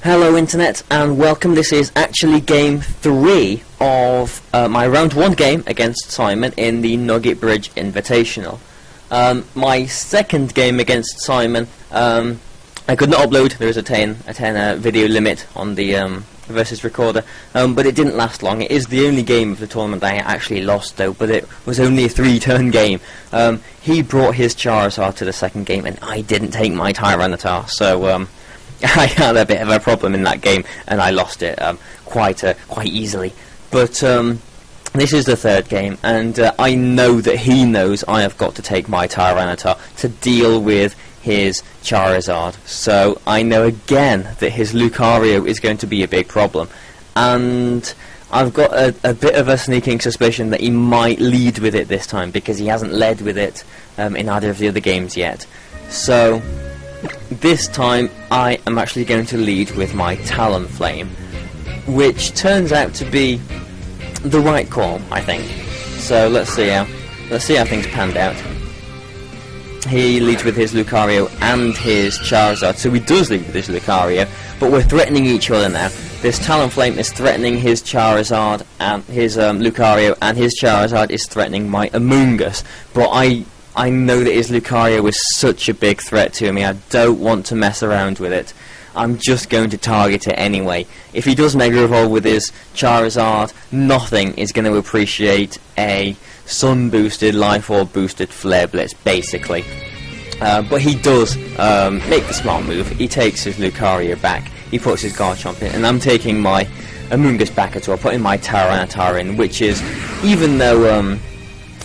Hello Internet and welcome. This is actually game 3 of my round 1 game against Simon in the Nugget Bridge Invitational. My second game against Simon, I could not upload. There is a 10 video limit on the versus recorder, but it didn't last long. It is the only game of the tournament that I actually lost though, but it was only a 3-turn game. He brought his Charizard to the second game and I didn't take my Tyranitar, so I had a bit of a problem in that game, and I lost it quite easily. But this is the third game, and I know that he knows I have got to take my Tyranitar to deal with his Charizard. So I know again that his Lucario is going to be a big problem, and I've got a bit of a sneaking suspicion that he might lead with it this time, because he hasn't led with it in either of the other games yet. So this time I am actually going to lead with my Talonflame, which turns out to be the right call, I think. So let's see how things panned out. He leads with his Lucario and his Charizard, so he does lead with his Lucario, but we're threatening each other now. This Talonflame is threatening his Charizard and his Lucario, and his Charizard is threatening my Amoonguss, but I know that his Lucario is such a big threat to me. I don't want to mess around with it. I'm just going to target it anyway. If he does Mega Evolve with his Charizard, nothing is going to appreciate a Sun boosted, Life Orb boosted Flare Blitz, basically. But he does make the smart move. He takes his Lucario back, he puts his Garchomp in, and I'm taking my Amoonguss back as well, putting my Tyranitar in, which is, even though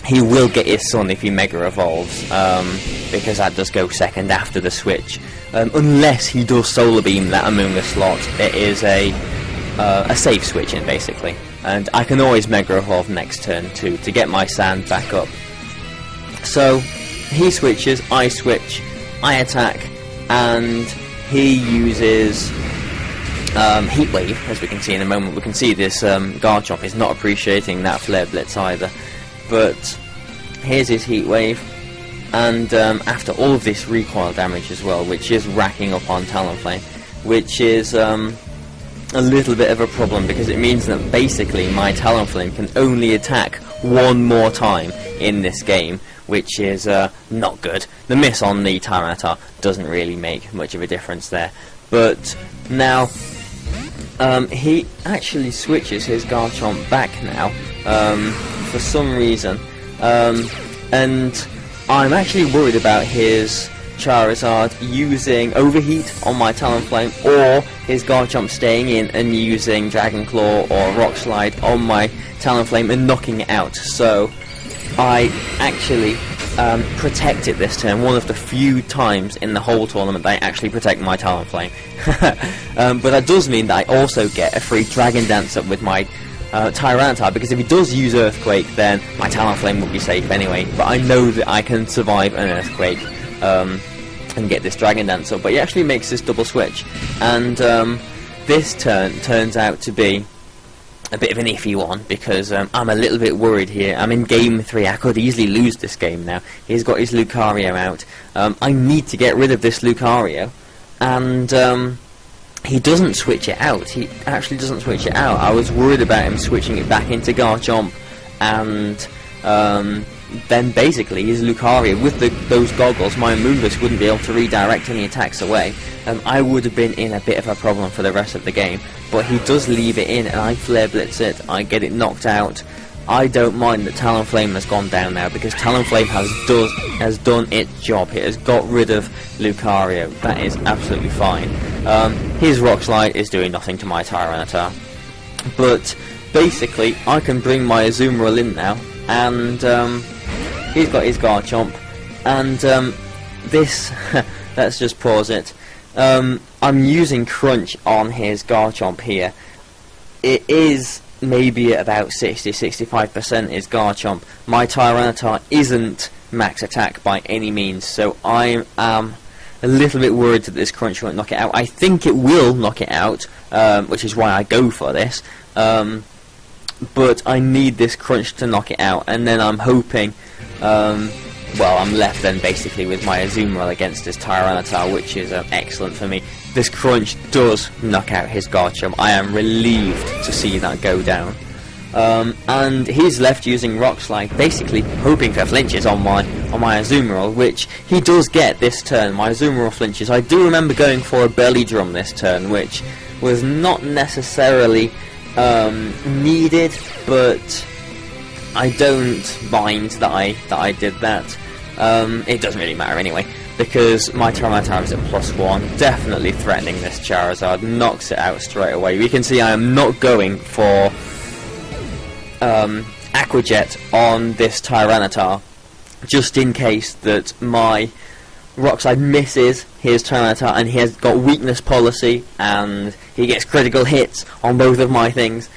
he will get his Sun if he Mega Evolves, because that does go second after the switch. Unless he does Solar Beam that Amoonguss slot, it is a safe switch in, basically. And I can always Mega Evolve next turn too, to get my Sand back up. So, he switches, I switch, I attack, and he uses Heat Wave, as we can see in a moment. We can see this Garchomp is not appreciating that Flare Blitz either. But here's his Heat Wave, and after all of this recoil damage as well, which is racking up on Talonflame, which is a little bit of a problem, because it means that basically my Talonflame can only attack one more time in this game, which is not good. The miss on the Tyranitar doesn't really make much of a difference there. But now he actually switches his Garchomp back now, for some reason, and I'm actually worried about his Charizard using Overheat on my Talonflame, or his Garchomp staying in and using Dragon Claw or Rock Slide on my Talonflame and knocking it out. So I actually protect it this turn, one of the few times in the whole tournament that I actually protect my Talonflame. But that does mean that I also get a free Dragon Dance up with my Tyranitar, because if he does use Earthquake, then my Talonflame will be safe anyway. But I know that I can survive an Earthquake and get this Dragon Dance up. But he actually makes this double switch, and this turn turns out to be a bit of an iffy one, because I'm a little bit worried here. I'm in game 3. I could easily lose this game now. He's got his Lucario out. I need to get rid of this Lucario, and he doesn't switch it out. He actually doesn't switch it out. I was worried about him switching it back into Garchomp, and then basically his Lucario, with those goggles, my Amoonguss wouldn't be able to redirect any attacks away. I would have been in a bit of a problem for the rest of the game, but he does leave it in, and I Flare Blitz it, I get it knocked out. I don't mind that Talonflame has gone down now, because Talonflame has done its job. It has got rid of Lucario. That is absolutely fine. His Rock Slide is doing nothing to my Tyranitar. But basically, I can bring my Azumarill in now, and he's got his Garchomp, and this, let's just pause it. I'm using Crunch on his Garchomp here. It is maybe at about 60-65% is Garchomp. My Tyranitar isn't max attack by any means, so I am a little bit worried that this Crunch won't knock it out. I think it will knock it out, which is why I go for this, but I need this Crunch to knock it out, and then I'm hoping well, I'm left then basically with my Azumarill against this Tyranitar, which is excellent for me. this crunch does knock out his Garchomp. I am relieved to see that go down. And he's left using Rock Slide, basically hoping for flinches on my Azumarill, which he does get this turn. My Azumarill flinches. I do remember going for a belly drum this turn, which was not necessarily needed, but I don't mind that I did that. It doesn't really matter anyway, because my Tyranitar is at +1, definitely threatening this Charizard, knocks it out straight away. We can see I am not going for Aqua Jet on this Tyranitar, just in case that my Rock Slide misses his Tyranitar and he has got weakness policy and he gets critical hits on both of my things.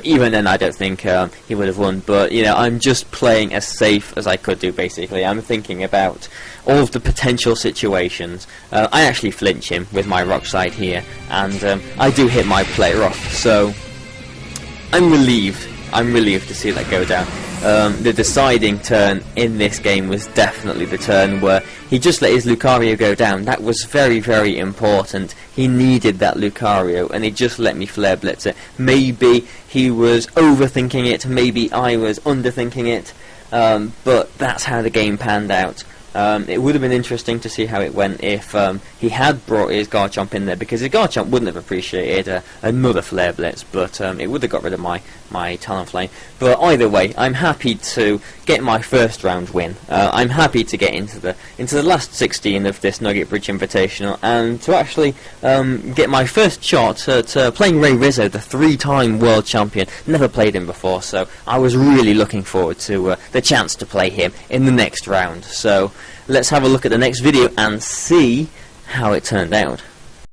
Even then I don't think he would have won, but you know, I'm just playing as safe as I could do basically. I'm thinking about all of the potential situations. I actually flinch him with my Rock Slide here, and I do hit my player off, so I'm relieved to see that go down. The deciding turn in this game was definitely the turn where he just let his Lucario go down. That was very, very important. He needed that Lucario, and he just let me Flare Blitz it. Maybe he was overthinking it, maybe I was underthinking it, but that's how the game panned out. It would have been interesting to see how it went if he had brought his Garchomp in there, because his Garchomp wouldn't have appreciated another Flare Blitz, but it would have got rid of my Talonflame. But either way, I'm happy to get my first round win. I'm happy to get into the last 16 of this Nugget Bridge Invitational, and to actually get my first shot at playing Ray Rizzo, the 3-time world champion. Never played him before, so I was really looking forward to the chance to play him in the next round. So let's have a look at the next video and see how it turned out.